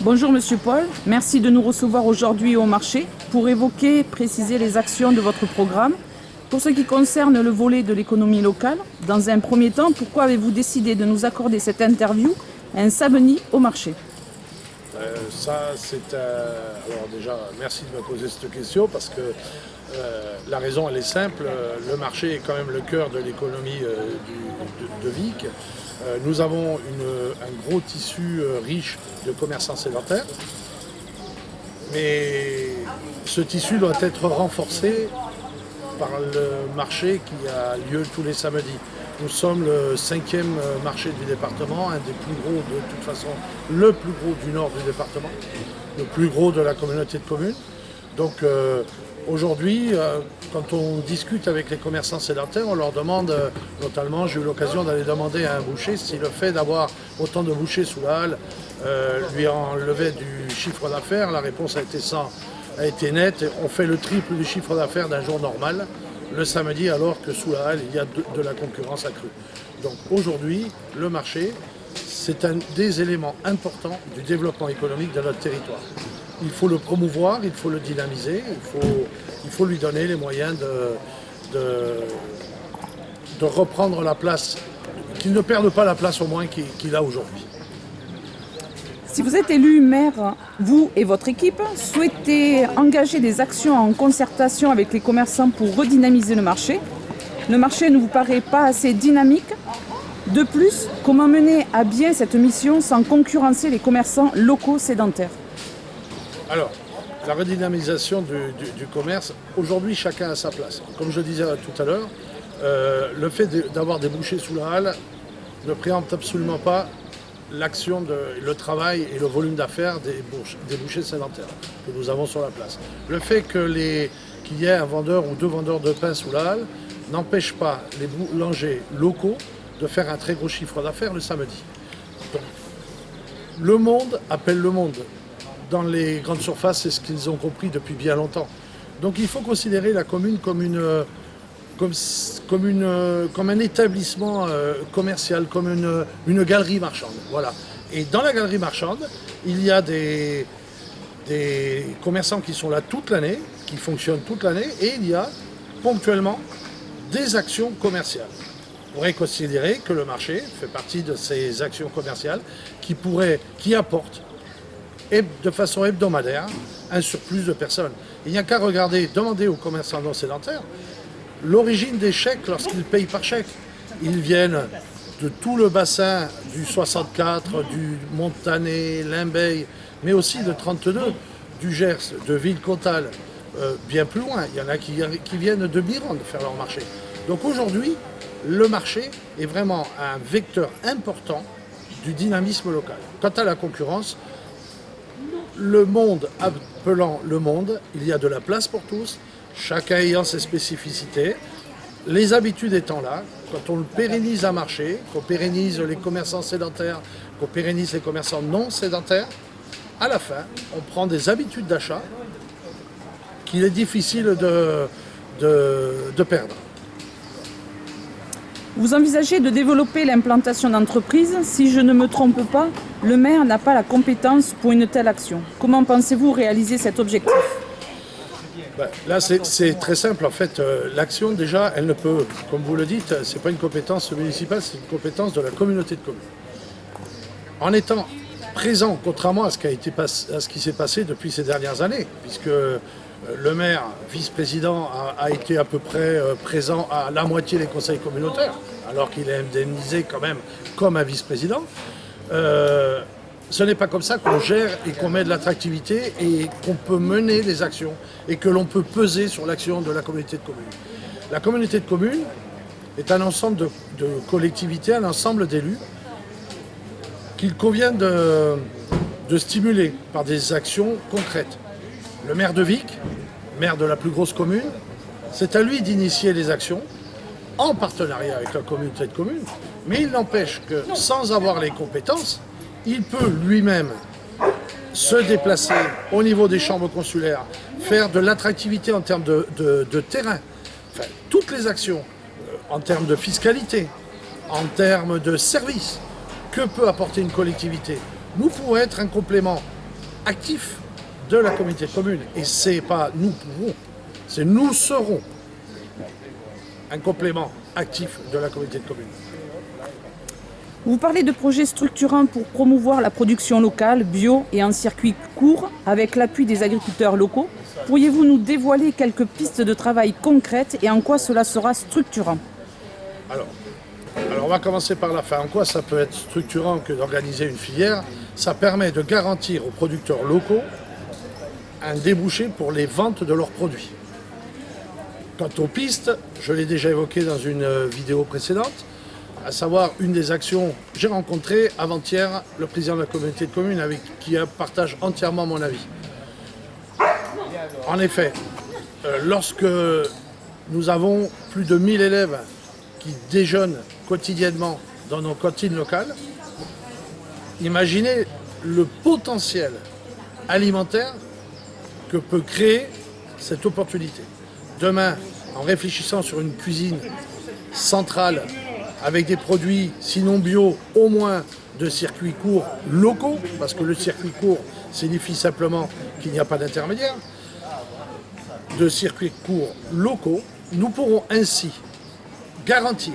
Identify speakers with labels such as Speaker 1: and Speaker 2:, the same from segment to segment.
Speaker 1: Bonjour Monsieur Paul, merci de nous recevoir aujourd'hui au marché pour évoquer, préciser les actions de votre programme. Pour ce qui concerne le volet de l'économie locale, dans un premier temps, pourquoi avez-vous décidé de nous accorder cette interview un samedi au marché?
Speaker 2: Alors déjà, merci de me poser cette question parce que la raison, elle est simple. Le marché est quand même le cœur de l'économie de Vic. Nous avons un gros tissu riche de commerçants sédentaires, mais ce tissu doit être renforcé par le marché qui a lieu tous les samedis. Nous sommes le 5e marché du département, un des plus gros de toute façon, le plus gros du nord du département, le plus gros de la communauté de communes. Donc aujourd'hui, quand on discute avec les commerçants sédentaires, on leur demande, notamment j'ai eu l'occasion d'aller demander à un boucher si le fait d'avoir autant de bouchers sous la halle lui enlevait du chiffre d'affaires. La réponse a été nette. On fait le triple du chiffre d'affaires d'un jour normal le samedi, alors que sous la halle, il y a de la concurrence accrue. Donc aujourd'hui, le marché, c'est un des éléments importants du développement économique de notre territoire. Il faut le promouvoir, il faut le dynamiser, il faut lui donner les moyens de reprendre la place, qu'il ne perde pas la place au moins qu'il a aujourd'hui.
Speaker 1: Si vous êtes élu maire, vous et votre équipe souhaitez engager des actions en concertation avec les commerçants pour redynamiser le marché. Le marché ne vous paraît pas assez dynamique? De plus, comment mener à bien cette mission sans concurrencer les commerçants locaux sédentaires?
Speaker 2: Alors, la redynamisation du commerce, aujourd'hui chacun a sa place. Comme je disais tout à l'heure, le fait d'avoir des bouchers sous la halle ne préempte absolument pas l'action, le travail et le volume d'affaires des bouchers sédentaires que nous avons sur la place. Le fait qu'il y ait un vendeur ou deux vendeurs de pain sous la halle n'empêche pas les boulangers locaux de faire un très gros chiffre d'affaires le samedi. Donc, le monde appelle le monde. Dans les grandes surfaces, c'est ce qu'ils ont compris depuis bien longtemps. Donc il faut considérer la commune comme un établissement commercial, comme une galerie marchande. Voilà. Et dans la galerie marchande, il y a des commerçants qui sont là toute l'année, qui fonctionnent toute l'année, et il y a ponctuellement des actions commerciales. On pourrait considérer que le marché fait partie de ces actions commerciales qui apportent de façon hebdomadaire un surplus de personnes. Il n'y a qu'à demander aux commerçants non sédentaires l'origine des chèques lorsqu'ils payent par chèque. Ils viennent de tout le bassin du 64, du Montané, Limbeil, mais aussi de 32, du Gers, de Villecontal, bien plus loin. Il y en a qui viennent de Bironde faire leur marché. Donc aujourd'hui, le marché est vraiment un vecteur important du dynamisme local. Quant à la concurrence, le monde appelant le monde, il y a de la place pour tous, chacun ayant ses spécificités, les habitudes étant là. Quand on pérennise un marché, qu'on pérennise les commerçants sédentaires, qu'on pérennise les commerçants non sédentaires, à la fin, on prend des habitudes d'achat qu'il est difficile de perdre.
Speaker 1: Vous envisagez de développer l'implantation d'entreprises? Si je ne me trompe pas, le maire n'a pas la compétence pour une telle action. Comment pensez-vous réaliser cet objectif?
Speaker 2: Là, c'est très simple. En fait, l'action, déjà, elle ne peut, comme vous le dites, ce n'est pas une compétence municipale, c'est une compétence de la communauté de communes. En étant présent, contrairement à ce qui s'est passé depuis ces dernières années, puisque le maire, vice-président, a été à peu près présent à la moitié des conseils communautaires, alors qu'il est indemnisé quand même comme un vice-président. Ce n'est pas comme ça qu'on gère et qu'on met de l'attractivité et qu'on peut mener des actions et que l'on peut peser sur l'action de la communauté de communes. La communauté de communes est un ensemble de collectivités, un ensemble d'élus qu'il convient de stimuler par des actions concrètes. Le maire de Vic, maire de la plus grosse commune, c'est à lui d'initier les actions en partenariat avec la communauté de communes, mais il n'empêche que sans avoir les compétences, il peut lui-même se déplacer au niveau des chambres consulaires, faire de l'attractivité en termes de terrain, enfin, toutes les actions en termes de fiscalité, en termes de services que peut apporter une collectivité. Nous pouvons être un complément actif de la communauté de communes. Et c'est pas nous pourrons, c'est nous serons un complément actif de la communauté de communes.
Speaker 1: Vous parlez de projets structurants pour promouvoir la production locale, bio et en circuit court, avec l'appui des agriculteurs locaux. Pourriez-vous nous dévoiler quelques pistes de travail concrètes et en quoi cela sera structurant?
Speaker 2: Alors, on va commencer par la fin. En quoi ça peut être structurant que d'organiser une filière? Ça permet de garantir aux producteurs locaux un débouché pour les ventes de leurs produits. Quant aux pistes, je l'ai déjà évoqué dans une vidéo précédente, à savoir une des actions, j'ai rencontré avant-hier le président de la communauté de communes avec qui partage entièrement mon avis. En effet, lorsque nous avons plus de 1000 élèves qui déjeunent quotidiennement dans nos cantines locales, imaginez le potentiel alimentaire que peut créer cette opportunité. Demain, en réfléchissant sur une cuisine centrale avec des produits, sinon bio, au moins de circuits courts locaux, parce que le circuit court signifie simplement qu'il n'y a pas d'intermédiaire, de circuits courts locaux, nous pourrons ainsi garantir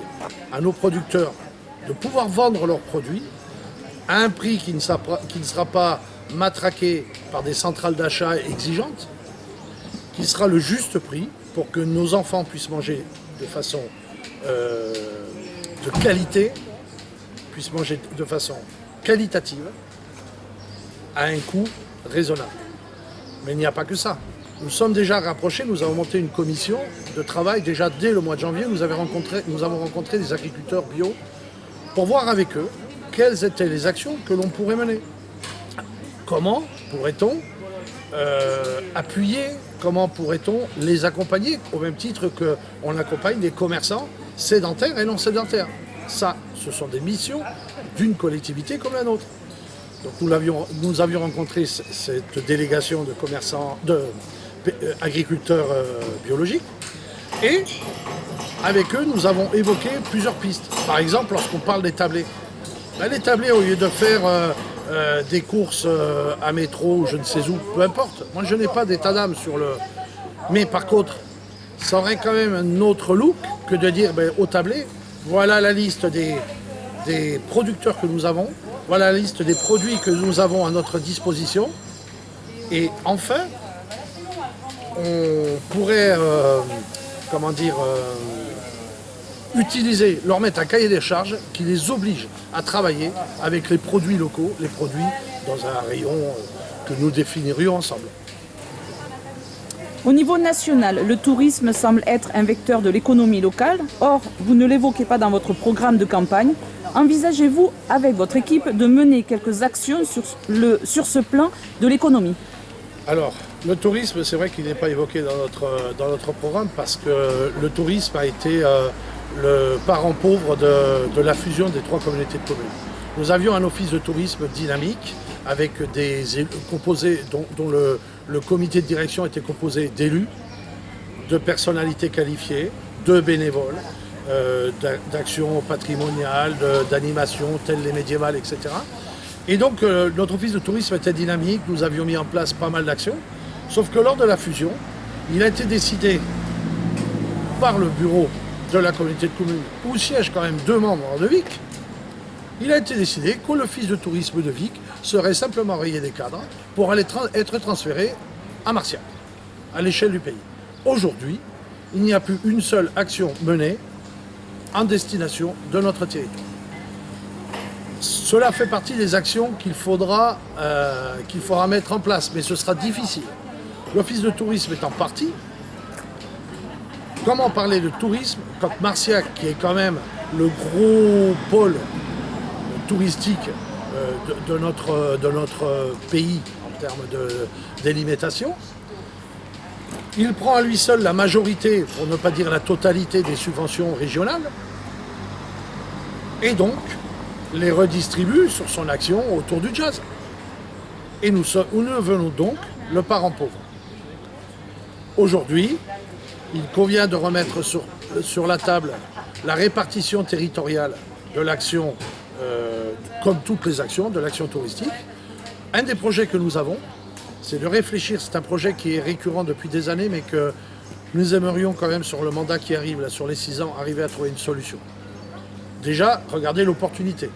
Speaker 2: à nos producteurs de pouvoir vendre leurs produits à un prix qui ne sera pas matraqué par des centrales d'achat exigeantes, qui sera le juste prix pour que nos enfants puissent manger de façon de qualité, puissent manger de façon qualitative, à un coût raisonnable. Mais il n'y a pas que ça. Nous sommes déjà rapprochés, nous avons monté une commission de travail déjà dès le mois de janvier. Nous avons rencontré des agriculteurs bio pour voir avec eux quelles étaient les actions que l'on pourrait mener. Comment pourrait-on appuyer, comment pourrait-on les accompagner au même titre qu'on accompagne les commerçants sédentaires et non sédentaires. Ça, ce sont des missions d'une collectivité comme la nôtre. Donc nous avions rencontré cette délégation de commerçants, agriculteurs biologiques, et avec eux, nous avons évoqué plusieurs pistes. Par exemple, lorsqu'on parle des tablés. Les tablés, au lieu de faire des courses à métro ou je ne sais où, peu importe. Moi, je n'ai pas d'état d'âme sur le... Mais par contre, ça aurait quand même un autre look que de dire au tablé, voilà la liste des producteurs que nous avons, voilà la liste des produits que nous avons à notre disposition. Et enfin, on pourrait, utiliser, leur mettre un cahier des charges qui les oblige à travailler avec les produits locaux, les produits dans un rayon que nous définirions ensemble.
Speaker 1: Au niveau national, le tourisme semble être un vecteur de l'économie locale. Or, vous ne l'évoquez pas dans votre programme de campagne. Envisagez-vous, avec votre équipe, de mener quelques actions sur ce plan de l'économie?
Speaker 2: Alors, le tourisme, c'est vrai qu'il n'est pas évoqué dans notre programme parce que le tourisme a été le parent pauvre de la fusion des 3 communautés de communes. Nous avions un office de tourisme dynamique avec des élus composés, dont le comité de direction était composé d'élus, de personnalités qualifiées, de bénévoles, d'actions patrimoniales, d'animations telles les médiévales, etc. Et donc notre office de tourisme était dynamique, nous avions mis en place pas mal d'actions, sauf que lors de la fusion, il a été décidé par le bureau de la communauté de communes, où siègent quand même 2 membres de Vic, il a été décidé que l'office de tourisme de Vic serait simplement rayé des cadres pour aller être transféré à Marciac, à l'échelle du pays. Aujourd'hui, il n'y a plus une seule action menée en destination de notre territoire. Cela fait partie des actions qu'il faudra mettre en place, mais ce sera difficile. L'office de tourisme est en partie. Comment parler de tourisme quand Marciac, qui est quand même le gros pôle touristique de notre pays en termes de délimitation, il prend à lui seul la majorité, pour ne pas dire la totalité, des subventions régionales, et donc les redistribue sur son action autour du jazz. Et nous devenons donc le parent pauvre. Aujourd'hui, il convient de remettre sur la table la répartition territoriale de l'action, comme toutes les actions, de l'action touristique. Un des projets que nous avons, c'est de réfléchir. C'est un projet qui est récurrent depuis des années, mais que nous aimerions quand même, sur le mandat qui arrive, là, sur les 6 ans, arriver à trouver une solution. Déjà, regardez l'opportunité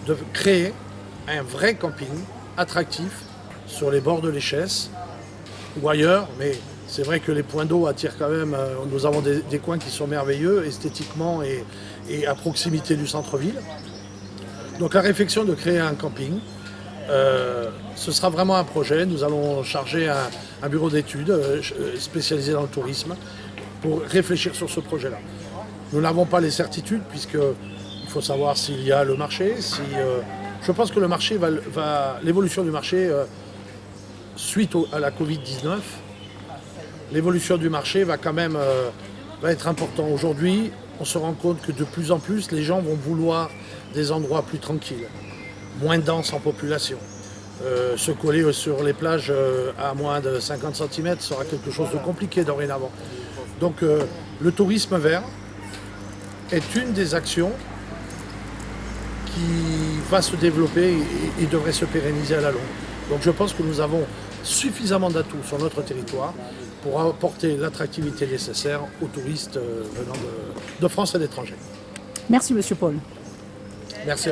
Speaker 2: de créer un vrai camping attractif sur les bords de l'Échesse ou ailleurs, mais c'est vrai que les points d'eau attirent quand même. Nous avons des coins qui sont merveilleux esthétiquement et à proximité du centre-ville. Donc la réflexion de créer un camping, ce sera vraiment un projet. Nous allons charger un bureau d'études spécialisé dans le tourisme pour réfléchir sur ce projet-là. Nous n'avons pas les certitudes puisqu'il faut savoir s'il y a le marché. Je pense que le marché l'évolution du marché suite à la Covid-19, l'évolution du marché va quand même va être important. Aujourd'hui, on se rend compte que de plus en plus, les gens vont vouloir des endroits plus tranquilles, moins denses en population. Se coller sur les plages à moins de 50 cm sera quelque chose de compliqué dorénavant. Donc le tourisme vert est une des actions qui va se développer et devrait se pérenniser à la longue. Donc je pense que nous avons suffisamment d'atouts sur notre territoire pour apporter l'attractivité nécessaire aux touristes venant de France et d'étrangers.
Speaker 1: Merci Monsieur Paul.
Speaker 2: Merci.